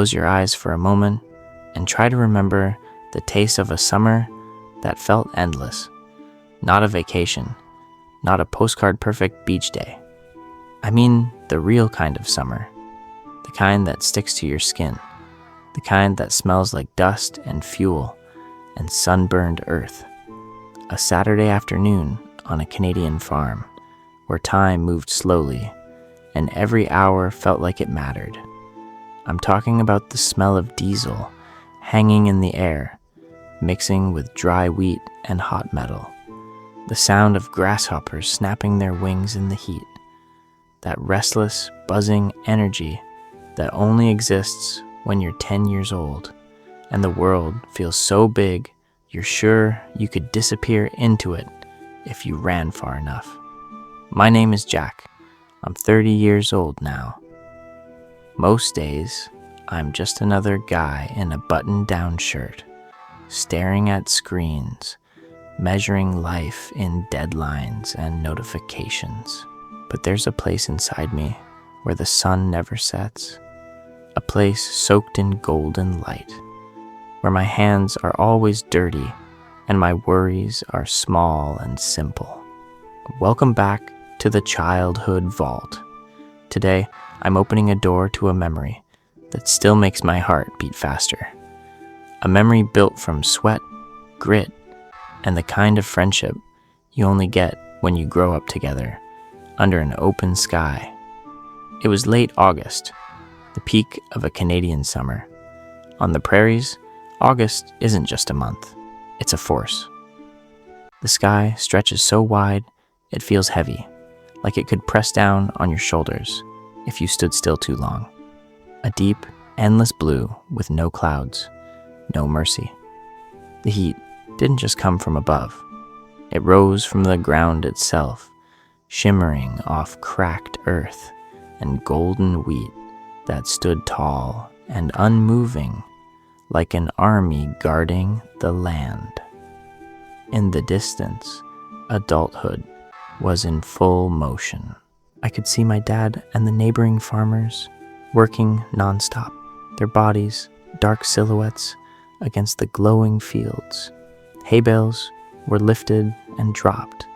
Close your eyes for a moment and try to remember the taste of a summer that felt endless. Not a vacation, not a postcard-perfect beach day. I mean the real kind of summer, the kind that sticks to your skin, the kind that smells like dust and fuel and sunburned earth. A Saturday afternoon on a Canadian farm where time moved slowly and every hour felt like it mattered. I'm talking about the smell of diesel hanging in the air, mixing with dry wheat and hot metal. The sound of grasshoppers snapping their wings in the heat. That restless, buzzing energy that only exists when you're 10 years old and the world feels so big you're sure you could disappear into it if you ran far enough. My name is Jack. I'm 30 years old now. Most days, I'm just another guy in a button-down shirt, staring at screens, measuring life in deadlines and notifications. But there's a place inside me where the sun never sets, a place soaked in golden light, where my hands are always dirty and my worries are small and simple. Welcome back to the childhood vault. Today, I'm opening a door to a memory that still makes my heart beat faster. A memory built from sweat, grit, and the kind of friendship you only get when you grow up together under an open sky. It was late August, the peak of a Canadian summer. On the prairies, August isn't just a month, it's a force. The sky stretches so wide, it feels heavy, like it could press down on your shoulders if you stood still too long. A deep, endless blue with no clouds, no mercy. The heat didn't just come from above. It rose from the ground itself, shimmering off cracked earth and golden wheat that stood tall and unmoving like an army guarding the land. In the distance, adulthood was in full motion. I could see my dad and the neighboring farmers working nonstop, their bodies dark silhouettes against the glowing fields. Hay bales were lifted and dropped.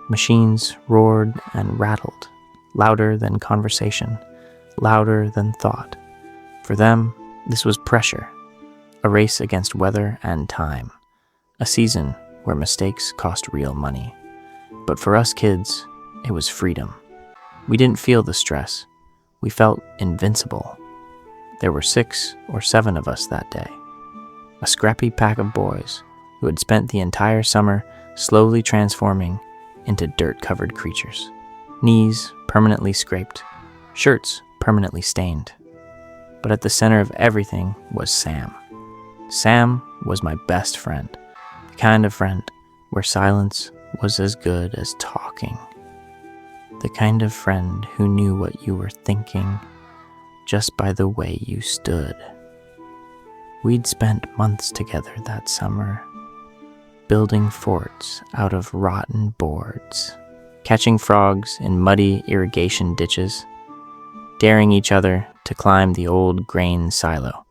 Machines roared and rattled, louder than conversation, louder than thought. For them, this was pressure, a race against weather and time, a season where mistakes cost real money. But for us kids, it was freedom. We didn't feel the stress. We felt invincible. There were 6 or 7 of us that day, a scrappy pack of boys who had spent the entire summer slowly transforming into dirt-covered creatures, knees permanently scraped, shirts permanently stained. But at the center of everything was Sam. Sam was my best friend, the kind of friend where silence was as good as talking. The kind of friend who knew what you were thinking just by the way you stood. We'd spent months together that summer, building forts out of rotten boards, catching frogs in muddy irrigation ditches, daring each other to climb the old grain silo,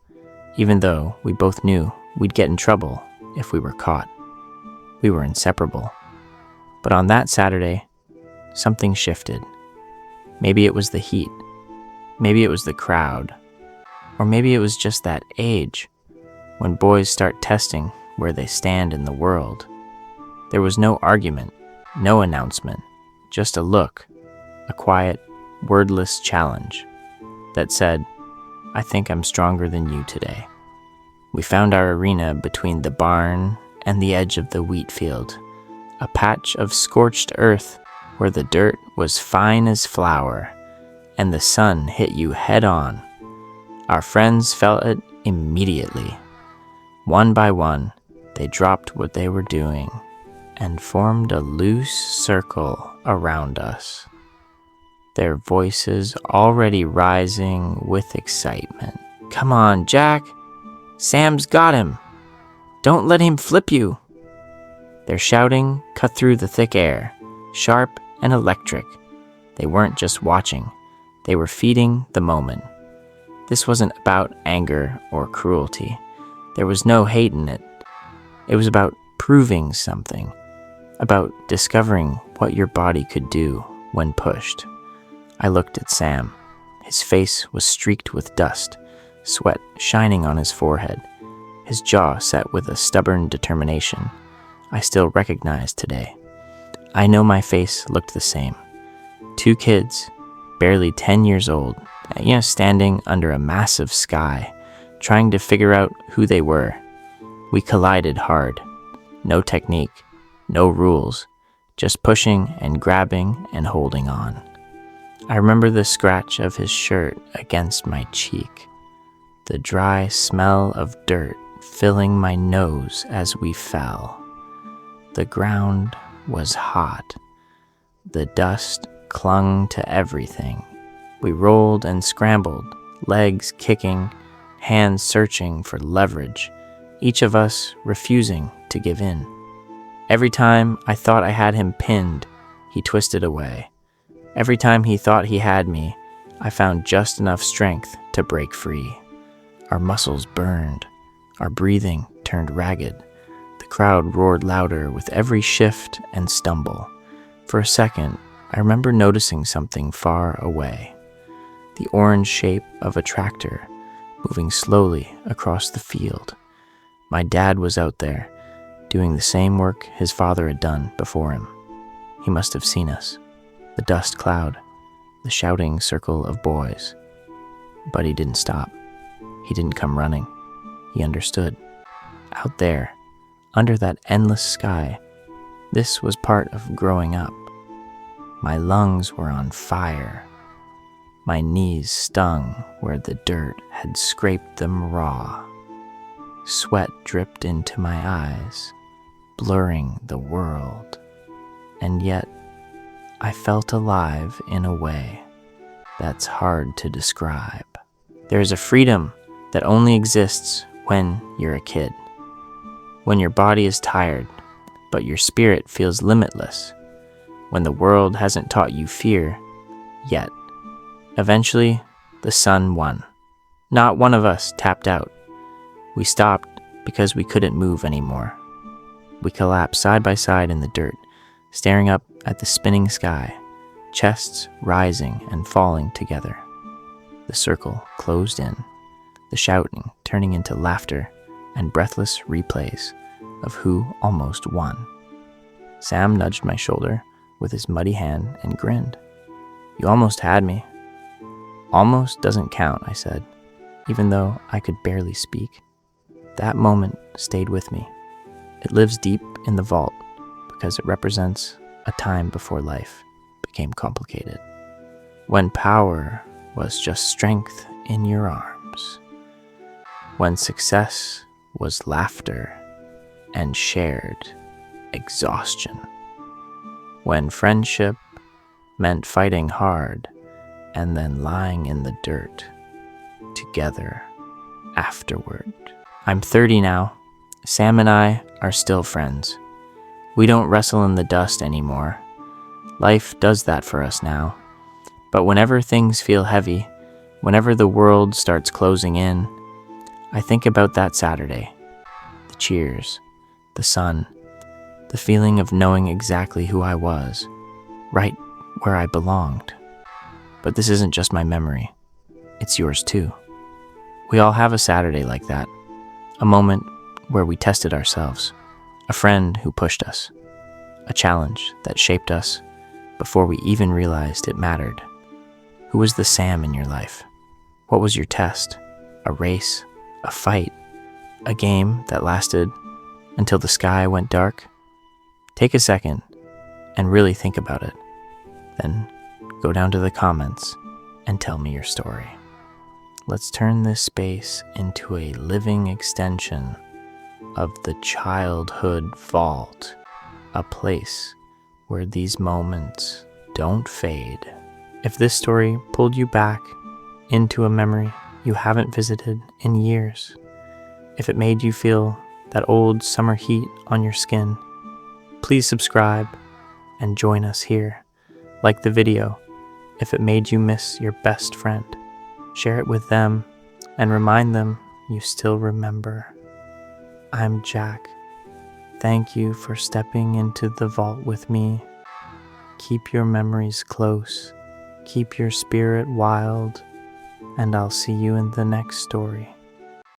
even though we both knew we'd get in trouble if we were caught. We were inseparable. But on that Saturday, something shifted. Maybe it was the heat. Maybe it was the crowd. Or maybe it was just that age, when boys start testing where they stand in the world. There was no argument, no announcement, just a look, a quiet, wordless challenge that said, "I think I'm stronger than you today." We found our arena between the barn and the edge of the wheat field, a patch of scorched earth where the dirt was fine as flour and the sun hit you head on. Our friends felt it immediately. One by one, they dropped what they were doing and formed a loose circle around us, their voices already rising with excitement. "Come on, Jack! Sam's got him! Don't let him flip you!" Their shouting cut through the thick air, sharp and electric. They weren't just watching, they were feeding the moment. This wasn't about anger or cruelty. There was no hate in it. It was about proving something, about discovering what your body could do when pushed. I looked at Sam. His face was streaked with dust, sweat shining on his forehead, his jaw set with a stubborn determination I still recognize today. I know my face looked the same. 2 kids, barely 10 years old, standing under a massive sky, trying to figure out who they were. We collided hard. No technique, no rules, just pushing and grabbing and holding on. I remember the scratch of his shirt against my cheek, the dry smell of dirt filling my nose as we fell. The ground was hot. The dust clung to everything. We rolled and scrambled, legs kicking, hands searching for leverage, each of us refusing to give in. Every time I thought I had him pinned, he twisted away. Every time he thought he had me, I found just enough strength to break free. Our muscles burned. Our breathing turned ragged. The crowd roared louder with every shift and stumble. For a second, I remember noticing something far away. The orange shape of a tractor moving slowly across the field. My dad was out there, doing the same work his father had done before him. He must have seen us. The dust cloud, the shouting circle of boys. But he didn't stop. He didn't come running. He understood. Out there, under that endless sky, this was part of growing up. My lungs were on fire. My knees stung where the dirt had scraped them raw. Sweat dripped into my eyes, blurring the world. And yet, I felt alive in a way that's hard to describe. There's a freedom that only exists when you're a kid. When your body is tired, but your spirit feels limitless. When the world hasn't taught you fear yet. Eventually, the sun won. Not one of us tapped out. We stopped because we couldn't move anymore. We collapsed side by side in the dirt, staring up at the spinning sky, chests rising and falling together. The circle closed in, the shouting turning into laughter and breathless replays of who almost won. Sam nudged my shoulder with his muddy hand and grinned. "You almost had me." "Almost doesn't count," I said, even though I could barely speak. That moment stayed with me. It lives deep in the vault because it represents a time before life became complicated. When power was just strength in your arms. When success was laughter and shared exhaustion. When friendship meant fighting hard and then lying in the dirt together afterward. I'm 30 now. Sam and I are still friends. We don't wrestle in the dust anymore. Life does that for us now. But whenever things feel heavy, whenever the world starts closing in, I think about that Saturday. The cheers, the sun, the feeling of knowing exactly who I was, right where I belonged. But this isn't just my memory. It's yours too. We all have a Saturday like that. A moment where we tested ourselves. A friend who pushed us. A challenge that shaped us before we even realized it mattered. Who was the Sam in your life? What was your test? A race? A fight? A game that lasted until the sky went dark? Take a second and really think about it. Then go down to the comments and tell me your story. Let's turn this space into a living extension of the childhood vault, a place where these moments don't fade. If this story pulled you back into a memory you haven't visited in years, if it made you feel that old summer heat on your skin, please subscribe and join us here. Like the video if it made you miss your best friend. Share it with them and remind them you still remember. I'm Jack. Thank you for stepping into the vault with me. Keep your memories close, keep your spirit wild, and I'll see you in the next story.